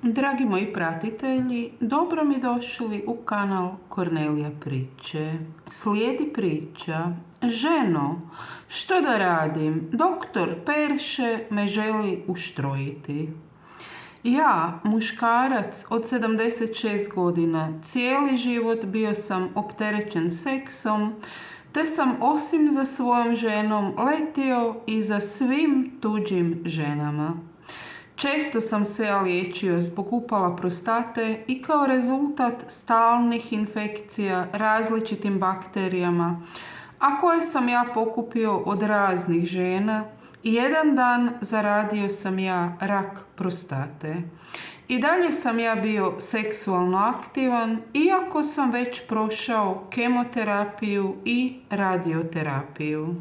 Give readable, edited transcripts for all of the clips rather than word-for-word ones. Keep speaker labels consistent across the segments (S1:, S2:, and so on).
S1: Dragi moji pratitelji, dobro mi došli u kanal Kornelija priče. Slijedi priča: Ženo, što da radim? Doktor Perše me želi uštrojiti. Ja, muškarac od 76 godina, cijeli život bio sam opterećen seksom, te sam osim za svojom ženom letio i za svim tuđim ženama. Često sam se ja liječio zbog upala prostate i kao rezultat stalnih infekcija različitim bakterijama, a koje sam ja pokupio od raznih žena, i jedan dan zaradio sam ja rak prostate. I dalje sam ja bio seksualno aktivan, iako sam već prošao kemoterapiju i radioterapiju.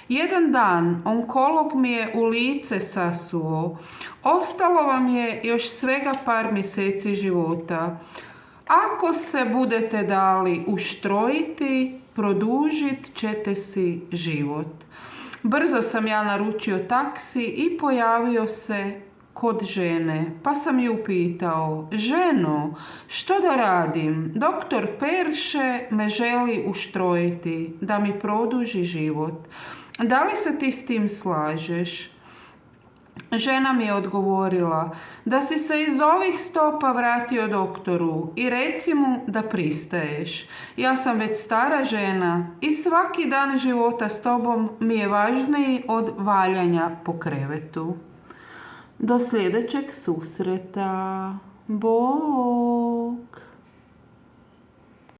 S1: Jedan dan onkolog mi je u lice sasuo: ostalo vam je još svega par mjeseci života. Ako se budete dali uštrojiti, produžit ćete si život. Brzo sam ja naručio taksi i pojavio se kod žene, pa sam ju pitao: ženo, što da radim? Doktor Perše me želi uštrojiti da mi produži život. Da li se ti s tim slažeš? Žena mi je odgovorila da si se iz ovih stopa vratio doktoru i reci mu da pristaješ. Ja sam već stara žena i svaki dan života s tobom mi je važniji od valjanja po krevetu. Do sljedećeg susreta. Bog!